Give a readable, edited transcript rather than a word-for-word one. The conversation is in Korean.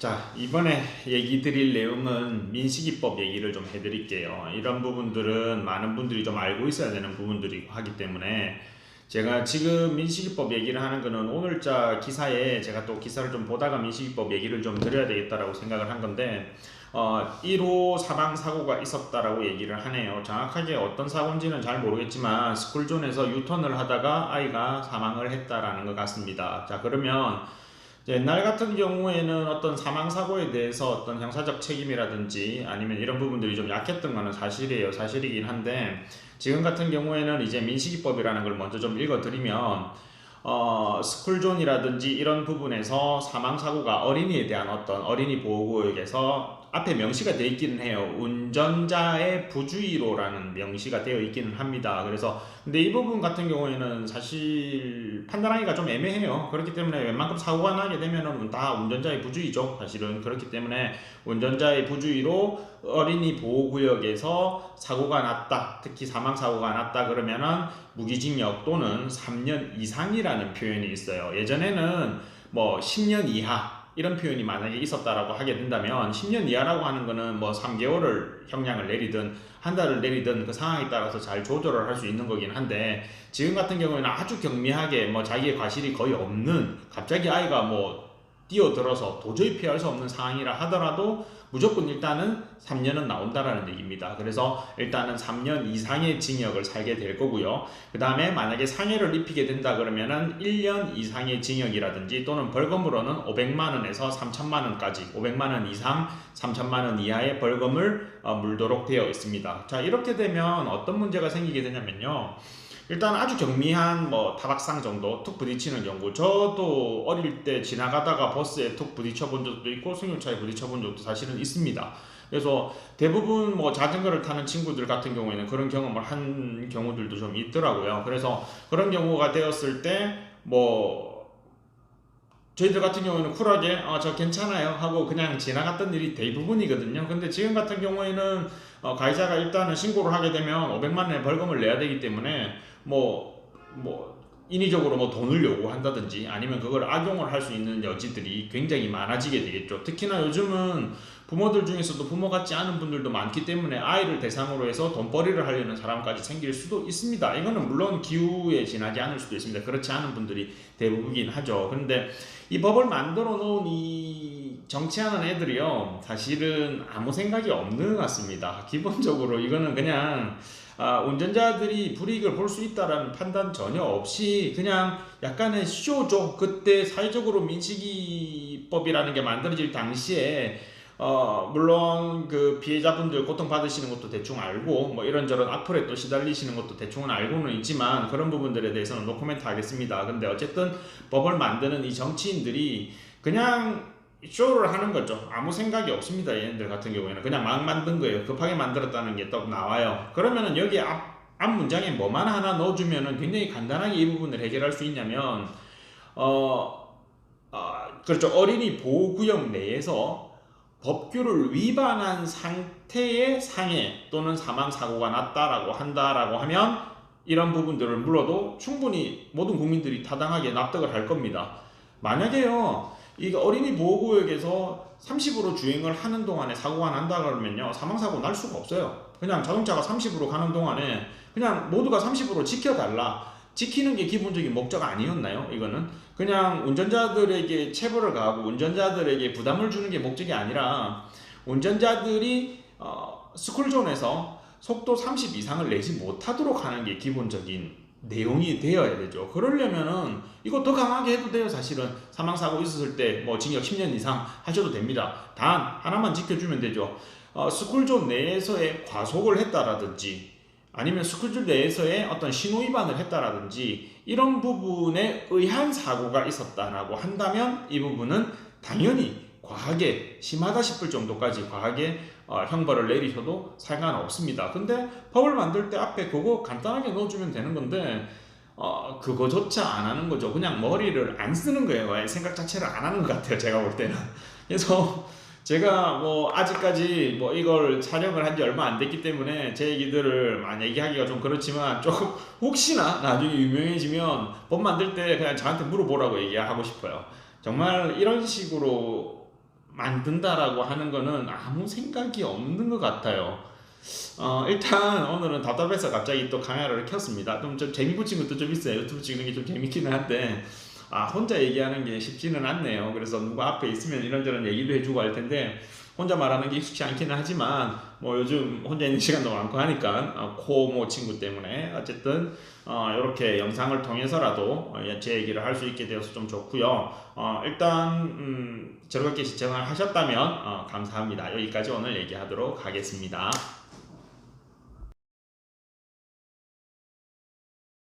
자, 이번에 얘기 드릴 내용은 민식이법 얘기를 좀 해드릴게요. 이런 부분들은 많은 분들이 좀 알고 있어야 되는 부분들이 하기 때문에 제가 지금 민식이법 얘기를 하는 거는 오늘자 기사에 제가 또 기사를 좀 보다가 민식이법 얘기를 좀 드려야 되겠다라고 생각을 한 건데 1호 사망 사고가 있었다라고 얘기를 하네요. 정확하게 어떤 사고인지는 잘 모르겠지만 스쿨존에서 유턴을 하다가 아이가 사망을 했다라는 것 같습니다. 자, 그러면 옛날 같은 경우에는 어떤 사망사고에 대해서 어떤 형사적 책임이라든지 아니면 이런 부분들이 좀 약했던 거는 사실이에요. 사실이긴 한데 지금 같은 경우에는 이제 민식이법이라는 걸 먼저 좀 읽어드리면 스쿨존이라든지 이런 부분에서 사망사고가 어린이에 대한 어떤 어린이 보호구역에서 앞에 명시가 되어 있기는 해요. 운전자의 부주의로라는 명시가 되어 있기는 합니다. 그래서 근데 이 부분 같은 경우에는 사실 판단하기가 좀 애매해요. 그렇기 때문에 웬만큼 사고가 나게 되면은 다 운전자의 부주의죠. 사실은 그렇기 때문에 운전자의 부주의로 어린이 보호구역에서 사고가 났다. 특히 사망사고가 났다 그러면은 무기징역 또는 3년 이상이라는 표현이 있어요. 예전에는 뭐 10년 이하 이런 표현이 만약에 있었다라고 하게 된다면 10년 이하라고 하는 거는 뭐 3개월을 형량을 내리든 한 달을 내리든 그 상황에 따라서 잘 조절을 할 수 있는 거긴 한데 지금 같은 경우에는 아주 경미하게 뭐 자기의 과실이 거의 없는 갑자기 아이가 뭐 뛰어들어서 도저히 피할 수 없는 상황이라 하더라도 무조건 일단은 3년은 나온다라는 얘기입니다. 그래서 일단은 3년 이상의 징역을 살게 될 거고요. 그 다음에 만약에 상해를 입히게 된다 그러면은 1년 이상의 징역이라든지 또는 벌금으로는 500만 원에서 3천만 원까지 500만 원 이상 3천만 원 이하의 벌금을 물도록 되어 있습니다. 자, 이렇게 되면 어떤 문제가 생기게 되냐면요. 일단 아주 경미한 뭐 타박상 정도 툭 부딪히는 경우 저도 어릴 때 지나가다가 버스에 툭 부딪혀 본 적도 있고 승용차에 부딪혀 본 적도 사실은 있습니다. 그래서 대부분 뭐 자전거를 타는 친구들 같은 경우에는 그런 경험을 한 경우들도 좀 있더라고요. 그래서 그런 경우가 되었을 때 뭐 저희들 같은 경우에는 쿨하게 저 괜찮아요 하고 그냥 지나갔던 일이 대부분이거든요. 근데 지금 같은 경우에는 가해자가 일단은 신고를 하게 되면 500만 원의 벌금을 내야 되기 때문에 뭐 인위적으로 뭐 돈을 요구한다든지 아니면 그걸 악용을 할 수 있는 여지들이 굉장히 많아지게 되겠죠. 특히나 요즘은 부모들 중에서도 부모 같지 않은 분들도 많기 때문에 아이를 대상으로 해서 돈벌이를 하려는 사람까지 생길 수도 있습니다. 이거는 물론 기후에 지나지 않을 수도 있습니다. 그렇지 않은 분들이 대부분이긴 하죠. 그런데 이 법을 만들어 놓은 이 정치하는 애들이요, 사실은 아무 생각이 없는 것 같습니다. 기본적으로 이거는 그냥 운전자들이 불이익을 볼 수 있다라는 판단 전혀 없이 그냥 약간의 쇼죠. 그때 사회적으로 민식이법이라는 게 만들어질 당시에 물론 그 피해자분들 고통받으시는 것도 대충 알고 뭐 이런저런 악플에 또 시달리시는 것도 대충은 알고는 있지만 그런 부분들에 대해서는 노코멘트 하겠습니다. 근데 어쨌든 법을 만드는 이 정치인들이 그냥 쇼를 하는 거죠. 아무 생각이 없습니다. 얘네들 같은 경우에는 그냥 막 만든 거예요. 급하게 만들었다는 게 또 나와요. 그러면은 여기 앞 문장에 뭐만 하나 넣어주면은 굉장히 간단하게 이 부분을 해결할 수 있냐면 그렇죠. 어린이 보호구역 내에서 법규를 위반한 상태의 상해 또는 사망 사고가 났다라고 한다라고 하면 이런 부분들을 물어도 충분히 모든 국민들이 타당하게 납득을 할 겁니다. 만약에요, 이 어린이 보호구역에서 30으로 주행을 하는 동안에 사고가 난다 그러면요, 사망사고 날 수가 없어요. 그냥 자동차가 30으로 가는 동안에 그냥 모두가 30으로 지켜달라. 지키는 게 기본적인 목적 아니었나요? 이거는 그냥 운전자들에게 체벌을 가하고 운전자들에게 부담을 주는 게 목적이 아니라 운전자들이 스쿨존에서 속도 30 이상을 내지 못하도록 하는 게 기본적인 내용이 되어야 되죠. 그러려면은 이거 더 강하게 해도 돼요. 사실은 사망사고 있었을 때 뭐 징역 10년 이상 하셔도 됩니다. 단 하나만 지켜주면 되죠. 스쿨존 내에서의 과속을 했다라든지 아니면 스쿨존 내에서의 어떤 신호 위반을 했다라든지 이런 부분에 의한 사고가 있었다라고 한다면 이 부분은 당연히 과하게 심하다 싶을 정도까지 과하게 형벌을 내리셔도 상관없습니다. 근데 법을 만들 때 앞에 그거 간단하게 넣어주면 되는 건데 그거조차 안 하는 거죠. 그냥 머리를 안 쓰는 거예요. 아예 생각 자체를 안 하는 것 같아요. 제가 볼 때는. 그래서 제가 뭐 아직까지 뭐 이걸 촬영을 한 지 얼마 안 됐기 때문에 제 얘기들을 많이 얘기하기가 좀 그렇지만 조금 혹시나 나중에 유명해지면 법 만들 때 그냥 저한테 물어보라고 얘기하고 싶어요. 정말 이런 식으로 만든다라고 하는 거는 아무 생각이 없는 것 같아요. 일단 오늘은 답답해서 갑자기 또 카메라를 켰습니다. 좀 재미 붙인 것도 좀 있어요. 유튜브 찍는 게 좀 재밌기는 한데 혼자 얘기하는 게 쉽지는 않네요. 그래서 누가 앞에 있으면 이런저런 얘기도 해주고 할 텐데 혼자 말하는 게 익숙치 않기는 하지만 뭐 요즘 혼자 있는 시간도 많고 하니까 코모 친구 때문에 어쨌든 이렇게 영상을 통해서라도 제 얘기를 할 수 있게 되어서 좀 좋고요. 일단 즐겁게 시청을 하셨다면 감사합니다. 여기까지 오늘 얘기하도록 하겠습니다.